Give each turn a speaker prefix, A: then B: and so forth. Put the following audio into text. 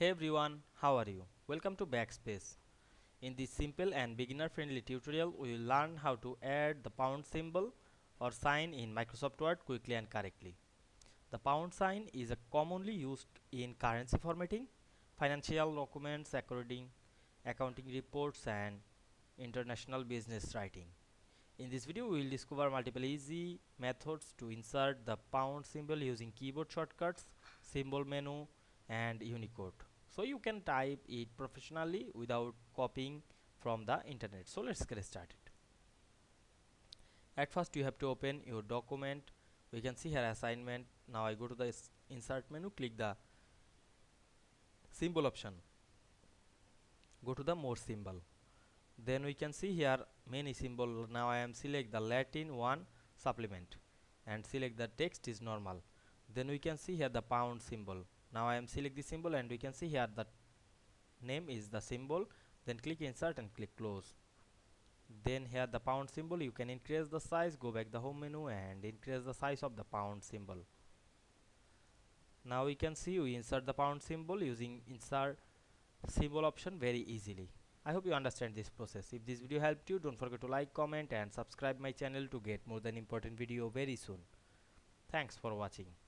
A: Hey everyone, how are you? Welcome to Backspace. In this simple and beginner friendly tutorial, we will learn how to add the pound symbol or sign in Microsoft Word quickly and correctly. The pound sign is a commonly used in currency formatting, financial documents, accounting reports, and international business writing. In this video, we will discover multiple easy methods to insert the pound symbol using keyboard shortcuts, symbol menu, and Unicode. So you can type it professionally without copying from the internet. So let's get started. At first, you have to open your document. We can see here assignment. Now I go to the insert menu, click the symbol option, go to the more symbol. Then we can see here many symbol. Now I am select the Latin one supplement and select the text is normal. Then we can see here the pound symbol. Now I am select the symbol and we can see here the name is the symbol. Then click insert and click close. Then here the pound symbol, you can increase the size, go back the home menu and increase the size of the pound symbol. Now we can see we insert the pound symbol using insert symbol option very easily. I hope you understand this process. If this video helped you, don't forget to like, comment and subscribe my channel to get more than important video very soon. Thanks for watching.